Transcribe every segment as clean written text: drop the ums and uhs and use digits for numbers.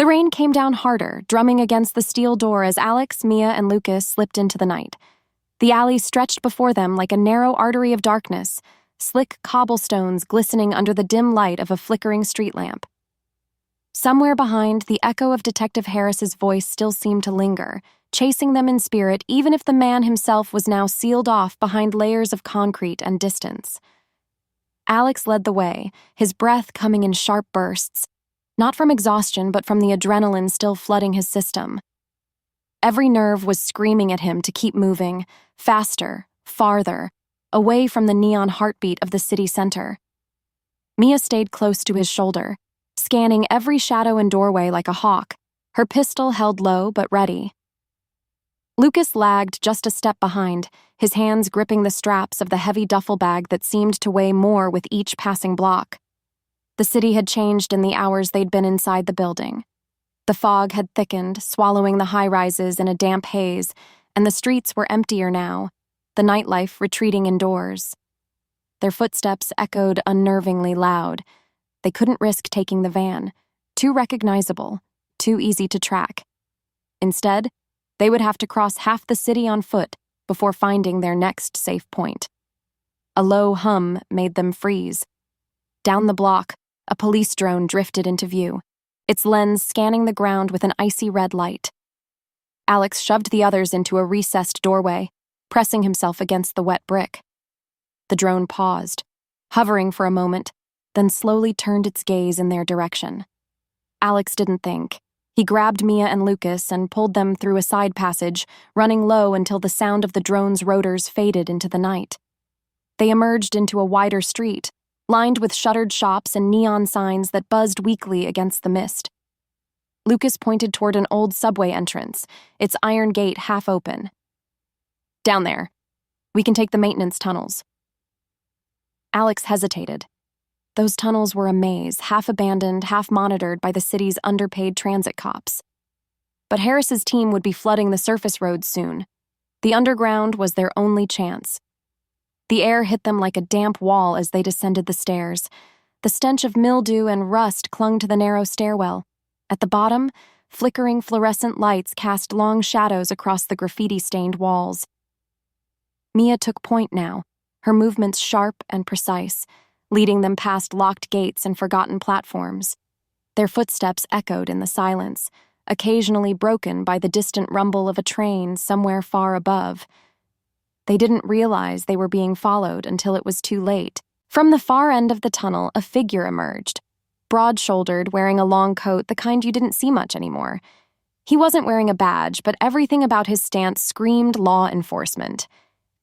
The rain came down harder, drumming against the steel door as Alex, Mia, and Lucas slipped into the night. The alley stretched before them like a narrow artery of darkness, slick cobblestones glistening under the dim light of a flickering street lamp. Somewhere behind, the echo of Detective Harris's voice still seemed to linger, chasing them in spirit even if the man himself was now sealed off behind layers of concrete and distance. Alex led the way, his breath coming in sharp bursts, not from exhaustion but from the adrenaline still flooding his system. Every nerve was screaming at him to keep moving, faster, farther, away from the neon heartbeat of the city center. Mia stayed close to his shoulder, scanning every shadow and doorway like a hawk, her pistol held low but ready. Lucas lagged just a step behind, his hands gripping the straps of the heavy duffel bag that seemed to weigh more with each passing block. The city had changed in the hours they'd been inside the building. The fog had thickened, swallowing the high-rises in a damp haze, and the streets were emptier now, the nightlife retreating indoors. Their footsteps echoed unnervingly loud. They couldn't risk taking the van, too recognizable, too easy to track. Instead, they would have to cross half the city on foot before finding their next safe point. A low hum made them freeze. Down the block, a police drone drifted into view, its lens scanning the ground with an icy red light. Alex shoved the others into a recessed doorway, pressing himself against the wet brick. The drone paused, hovering for a moment, then slowly turned its gaze in their direction. Alex didn't think. He grabbed Mia and Lucas and pulled them through a side passage, running low until the sound of the drone's rotors faded into the night. They emerged into a wider street, lined with shuttered shops and neon signs that buzzed weakly against the mist. Lucas pointed toward an old subway entrance, its iron gate half open. "Down there. We can take the maintenance tunnels." Alex hesitated. Those tunnels were a maze, half abandoned, half monitored by the city's underpaid transit cops. But Harris's team would be flooding the surface roads soon. The underground was their only chance. The air hit them like a damp wall as they descended the stairs. The stench of mildew and rust clung to the narrow stairwell. At the bottom, flickering fluorescent lights cast long shadows across the graffiti-stained walls. Mia took point now, her movements sharp and precise, leading them past locked gates and forgotten platforms. Their footsteps echoed in the silence, occasionally broken by the distant rumble of a train somewhere far above. They didn't realize they were being followed until it was too late. From the far end of the tunnel, a figure emerged, broad-shouldered, wearing a long coat, the kind you didn't see much anymore. He wasn't wearing a badge, but everything about his stance screamed law enforcement.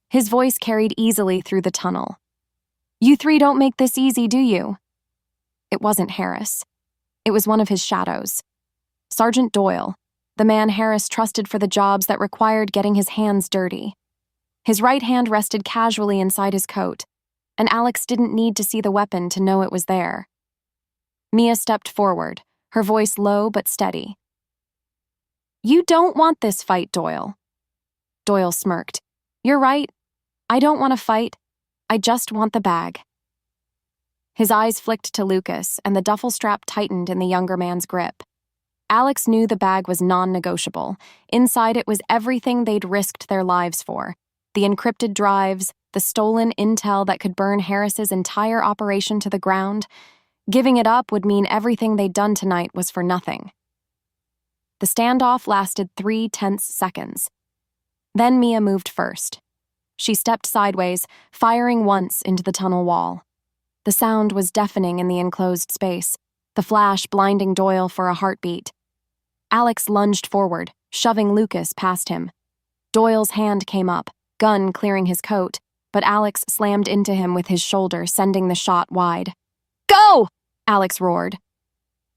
His voice carried easily through the tunnel. "You three don't make this easy, do you?" It wasn't Harris. It was one of his shadows. Sergeant Doyle, the man Harris trusted for the jobs that required getting his hands dirty. His right hand rested casually inside his coat, and Alex didn't need to see the weapon to know it was there. Mia stepped forward, her voice low but steady. "You don't want this fight, Doyle." Doyle smirked. "You're right. I don't want to fight. I just want the bag." His eyes flicked to Lucas, and the duffel strap tightened in the younger man's grip. Alex knew the bag was non-negotiable. Inside it was everything they'd risked their lives for. The encrypted drives, the stolen intel that could burn Harris's entire operation to the ground. Giving it up would mean everything they'd done tonight was for nothing. The standoff lasted 3 tense seconds. Then Mia moved first. She stepped sideways, firing once into the tunnel wall. The sound was deafening in the enclosed space, the flash blinding Doyle for a heartbeat. Alex lunged forward, shoving Lucas past him. Doyle's hand came up, gun clearing his coat, but Alex slammed into him with his shoulder, sending the shot wide. "Go!" Alex roared.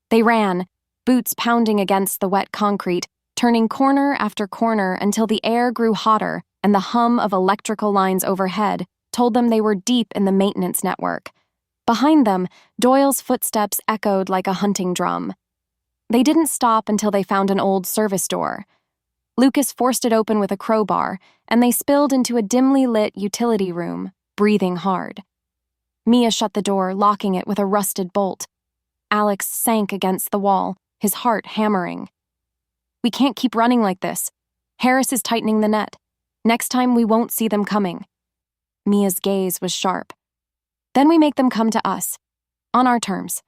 They ran, boots pounding against the wet concrete, turning corner after corner until the air grew hotter and the hum of electrical lines overhead told them they were deep in the maintenance network. Behind them, Doyle's footsteps echoed like a hunting drum. They didn't stop until they found an old service door. Lucas forced it open with a crowbar, and they spilled into a dimly lit utility room, breathing hard. Mia shut the door, locking it with a rusted bolt. Alex sank against the wall, his heart hammering. "We can't keep running like this. Harris is tightening the net. Next time we won't see them coming." Mia's gaze was sharp. "Then we make them come to us. On our terms."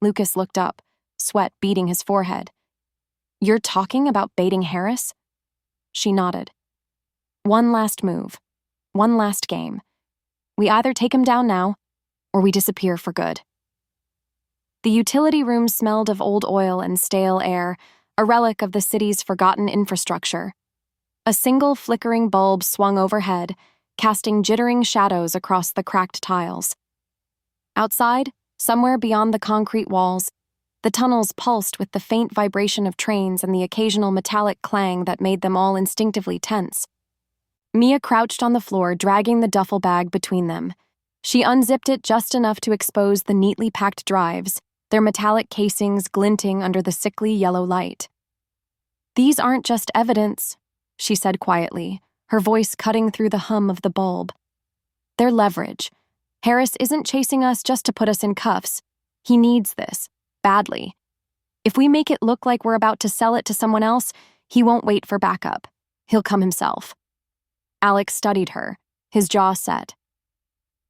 Lucas looked up, sweat beading his forehead. "You're talking about baiting Harris?" She nodded. "One last move. One last game. We either take him down now, or we disappear for good." The utility room smelled of old oil and stale air, a relic of the city's forgotten infrastructure. A single flickering bulb swung overhead, casting jittering shadows across the cracked tiles. Outside, somewhere beyond the concrete walls, the tunnels pulsed with the faint vibration of trains and the occasional metallic clang that made them all instinctively tense. Mia crouched on the floor, dragging the duffel bag between them. She unzipped it just enough to expose the neatly packed drives, their metallic casings glinting under the sickly yellow light. "These aren't just evidence," she said quietly, her voice cutting through the hum of the bulb. "They're leverage. Harris isn't chasing us just to put us in cuffs. He needs this, badly. If we make it look like we're about to sell it to someone else, he won't wait for backup. He'll come himself." Alex studied her, his jaw set.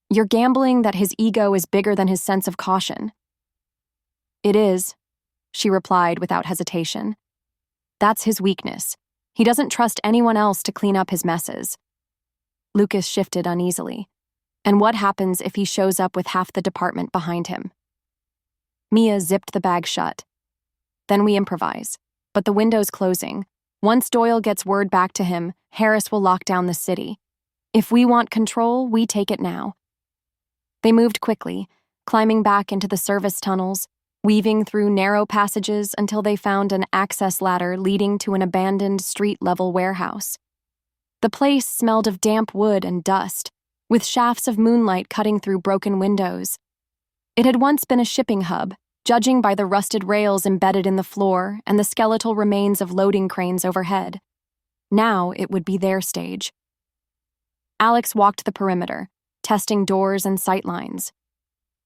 "You're gambling that his ego is bigger than his sense of caution." "It is," she replied without hesitation. "That's his weakness. He doesn't trust anyone else to clean up his messes." Lucas shifted uneasily. "And what happens if he shows up with half the department behind him?" Mia zipped the bag shut. "Then we improvise. But the window's closing. Once Doyle gets word back to him, Harris will lock down the city. If we want control, we take it now." They moved quickly, climbing back into the service tunnels, weaving through narrow passages until they found an access ladder leading to an abandoned street-level warehouse. The place smelled of damp wood and dust, with shafts of moonlight cutting through broken windows. It had once been a shipping hub, judging by the rusted rails embedded in the floor and the skeletal remains of loading cranes overhead. Now it would be their stage. Alex walked the perimeter, testing doors and sightlines.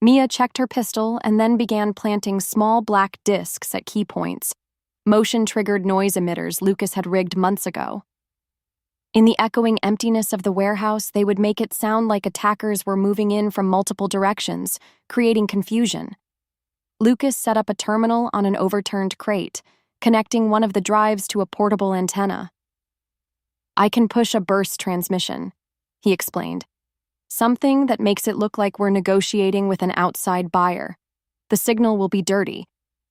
Mia checked her pistol and then began planting small black discs at key points, motion-triggered noise emitters Lucas had rigged months ago. In the echoing emptiness of the warehouse, they would make it sound like attackers were moving in from multiple directions, creating confusion. Lucas set up a terminal on an overturned crate, connecting one of the drives to a portable antenna. "I can push a burst transmission," he explained. "Something that makes it look like we're negotiating with an outside buyer. The signal will be dirty,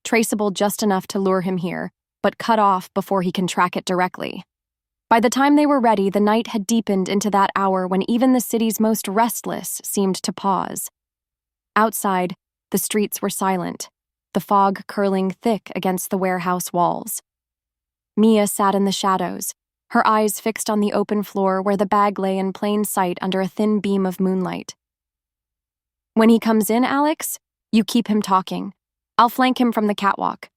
traceable just enough to lure him here, but cut off before he can track it directly." By the time they were ready, the night had deepened into that hour when even the city's most restless seemed to pause. Outside, the streets were silent, the fog curling thick against the warehouse walls. Mia sat in the shadows, her eyes fixed on the open floor where the bag lay in plain sight under a thin beam of moonlight. "When he comes in, Alex, you keep him talking. I'll flank him from the catwalk.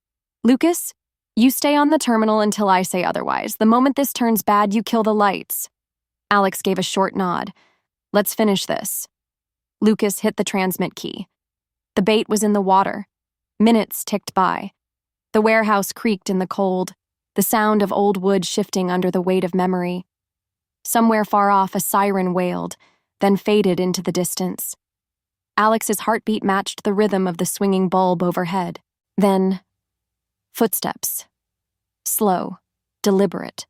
Lucas, you stay on the terminal until I say otherwise. The moment this turns bad, you kill the lights." Alex gave a short nod. "Let's finish this." Lucas hit the transmit key. The bait was in the water. Minutes ticked by. The warehouse creaked in the cold, the sound of old wood shifting under the weight of memory. Somewhere far off, a siren wailed, then faded into the distance. Alex's heartbeat matched the rhythm of the swinging bulb overhead. Then, footsteps. Slow, deliberate.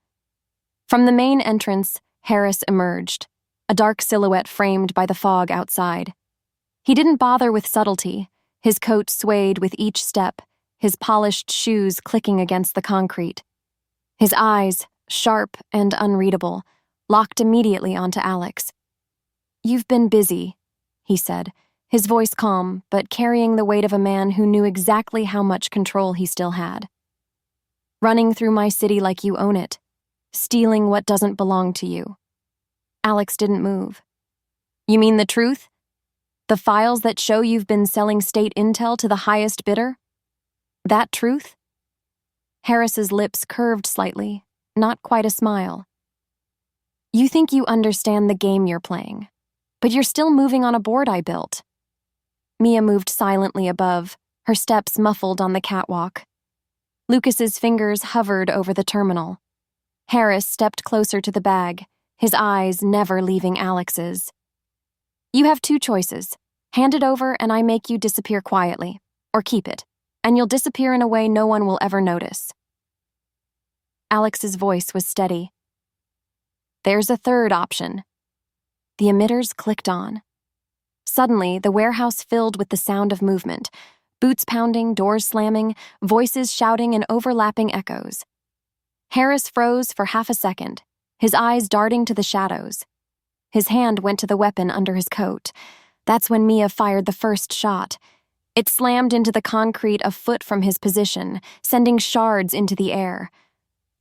From the main entrance, Harris emerged, a dark silhouette framed by the fog outside. He didn't bother with subtlety. His coat swayed with each step, his polished shoes clicking against the concrete. His eyes, sharp and unreadable, locked immediately onto Alex. "You've been busy," he said, his voice calm, but carrying the weight of a man who knew exactly how much control he still had. "Running through my city like you own it, stealing what doesn't belong to you." Alex didn't move. "You mean the truth? The files that show you've been selling state intel to the highest bidder? That truth?" Harris's lips curved slightly, not quite a smile. "You think you understand the game you're playing, but you're still moving on a board I built." Mia moved silently above, her steps muffled on the catwalk. Lucas's fingers hovered over the terminal. Harris stepped closer to the bag, his eyes never leaving Alex's. "You have two choices. Hand it over and I make you disappear quietly, or keep it, and you'll disappear in a way no one will ever notice." Alex's voice was steady. "There's a third option." The emitters clicked on. Suddenly, the warehouse filled with the sound of movement, boots pounding, doors slamming, voices shouting in overlapping echoes. Harris froze for half a second, his eyes darting to the shadows. His hand went to the weapon under his coat. That's when Mia fired the first shot. It slammed into the concrete a foot from his position, sending shards into the air.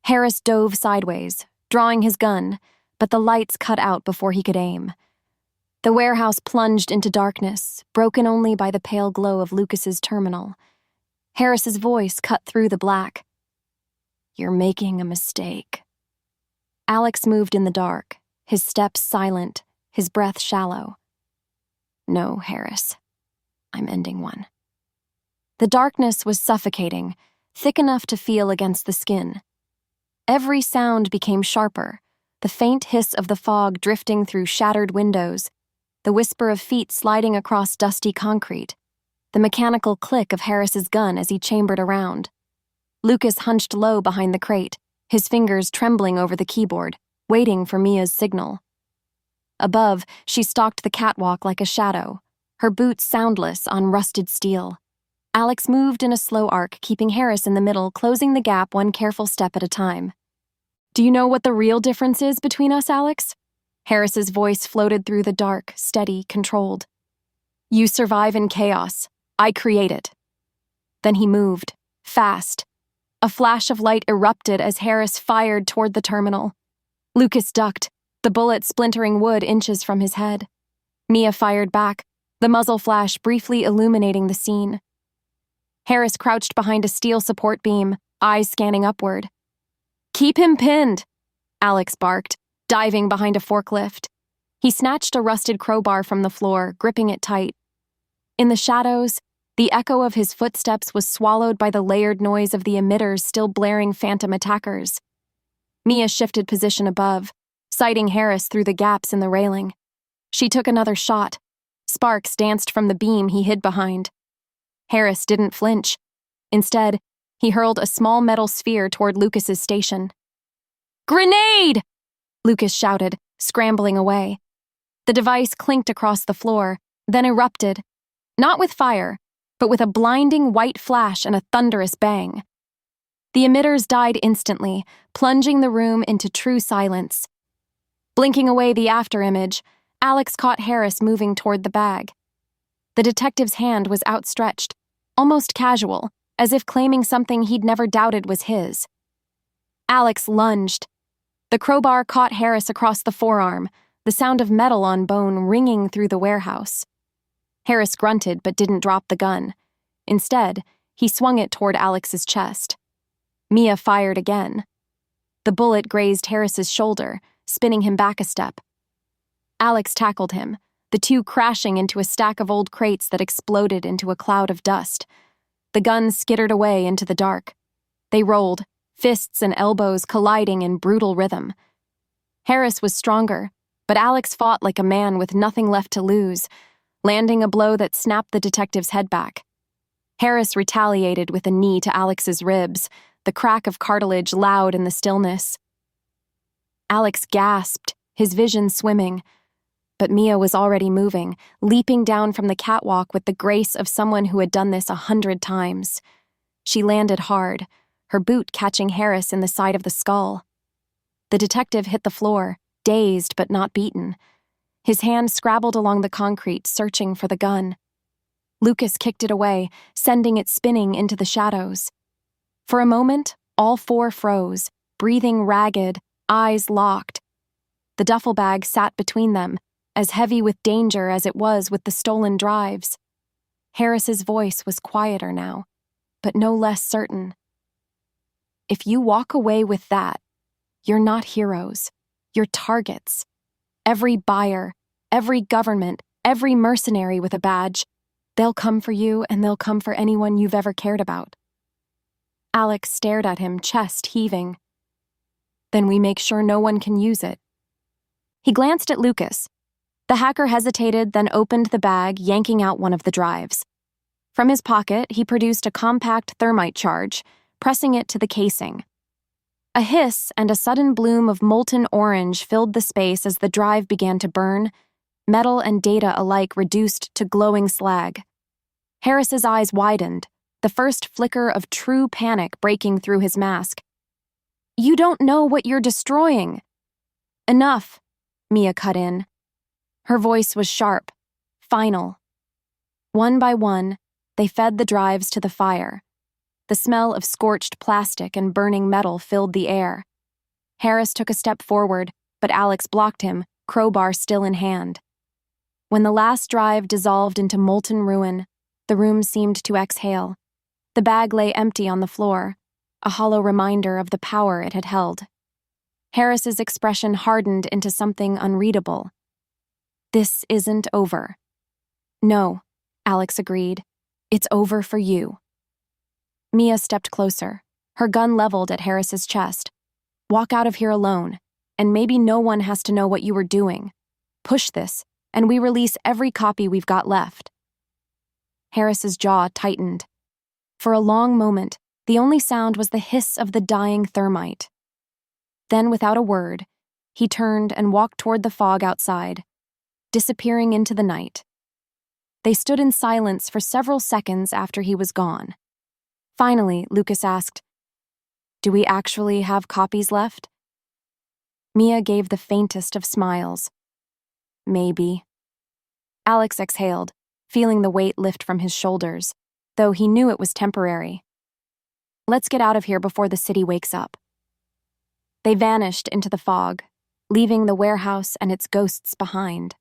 Harris dove sideways, drawing his gun, but the lights cut out before he could aim. The warehouse plunged into darkness, broken only by the pale glow of Lucas's terminal. Harris's voice cut through the black. "You're making a mistake." Alex moved in the dark, his steps silent, his breath shallow. "No, Harris. I'm ending one." The darkness was suffocating, thick enough to feel against the skin. Every sound became sharper, the faint hiss of the fog drifting through shattered windows, the whisper of feet sliding across dusty concrete, the mechanical click of Harris's gun as he chambered around. Lucas hunched low behind the crate, his fingers trembling over the keyboard, waiting for Mia's signal. Above, she stalked the catwalk like a shadow, her boots soundless on rusted steel. Alex moved in a slow arc, keeping Harris in the middle, closing the gap one careful step at a time. "Do you know what the real difference is between us, Alex?" Harris's voice floated through the dark, steady, controlled. "You survive in chaos. I create it." Then he moved, fast. A flash of light erupted as Harris fired toward the terminal. Lucas ducked, the bullet splintering wood inches from his head. Mia fired back, the muzzle flash briefly illuminating the scene. Harris crouched behind a steel support beam, eyes scanning upward. "Keep him pinned," Alex barked, diving behind a forklift. He snatched a rusted crowbar from the floor, gripping it tight. In the shadows, the echo of his footsteps was swallowed by the layered noise of the emitters still blaring phantom attackers. Mia shifted position above, sighting Harris through the gaps in the railing. She took another shot. Sparks danced from the beam he hid behind. Harris didn't flinch. Instead, he hurled a small metal sphere toward Lucas's station. "Grenade!" Lucas shouted, scrambling away. The device clinked across the floor, then erupted, not with fire, but with a blinding white flash and a thunderous bang. The emitters died instantly, plunging the room into true silence. Blinking away the afterimage, Alex caught Harris moving toward the bag. The detective's hand was outstretched, almost casual, as if claiming something he'd never doubted was his. Alex lunged. The crowbar caught Harris across the forearm, the sound of metal on bone ringing through the warehouse. Harris grunted but didn't drop the gun. Instead, he swung it toward Alex's chest. Mia fired again. The bullet grazed Harris's shoulder, spinning him back a step. Alex tackled him, the two crashing into a stack of old crates that exploded into a cloud of dust. The gun skittered away into the dark. They rolled, fists and elbows colliding in brutal rhythm. Harris was stronger, but Alex fought like a man with nothing left to lose, landing a blow that snapped the detective's head back. Harris retaliated with a knee to Alex's ribs, the crack of cartilage loud in the stillness. Alex gasped, his vision swimming. But Mia was already moving, leaping down from the catwalk with the grace of someone who had done this 100 times. She landed hard, her boot catching Harris in the side of the skull. The detective hit the floor, dazed but not beaten. His hand scrabbled along the concrete, searching for the gun. Lucas kicked it away, sending it spinning into the shadows. For a moment, all four froze, breathing ragged, eyes locked. The duffel bag sat between them, as heavy with danger as it was with the stolen drives. Harris's voice was quieter now, but no less certain. "If you walk away with that, you're not heroes. You're targets. Every buyer, every government, every mercenary with a badge, they'll come for you and they'll come for anyone you've ever cared about." Alex stared at him, chest heaving. Then we make sure no one can use it. He glanced at Lucas. The hacker hesitated, then opened the bag, yanking out one of the drives. From his pocket, he produced a compact thermite charge, pressing it to the casing. A hiss and a sudden bloom of molten orange filled the space as the drive began to burn, metal and data alike reduced to glowing slag. Harris's eyes widened, the first flicker of true panic breaking through his mask. You don't know what you're destroying. Enough, Mia cut in. Her voice was sharp, final. One by one, they fed the drives to the fire. The smell of scorched plastic and burning metal filled the air. Harris took a step forward, but Alex blocked him, crowbar still in hand. When the last drive dissolved into molten ruin, the room seemed to exhale. The bag lay empty on the floor, a hollow reminder of the power it had held. Harris's expression hardened into something unreadable. This isn't over. No, Alex agreed. It's over for you. Mia stepped closer, her gun leveled at Harris's chest. Walk out of here alone, and maybe no one has to know what you were doing. Push this, and we release every copy we've got left. Harris's jaw tightened. For a long moment, the only sound was the hiss of the dying thermite. Then, without a word, he turned and walked toward the fog outside, disappearing into the night. They stood in silence for several seconds after he was gone. Finally, Lucas asked, "Do we actually have copies left?" Mia gave the faintest of smiles. Maybe. Alex exhaled, feeling the weight lift from his shoulders, though he knew it was temporary. Let's get out of here before the city wakes up. They vanished into the fog, leaving the warehouse and its ghosts behind.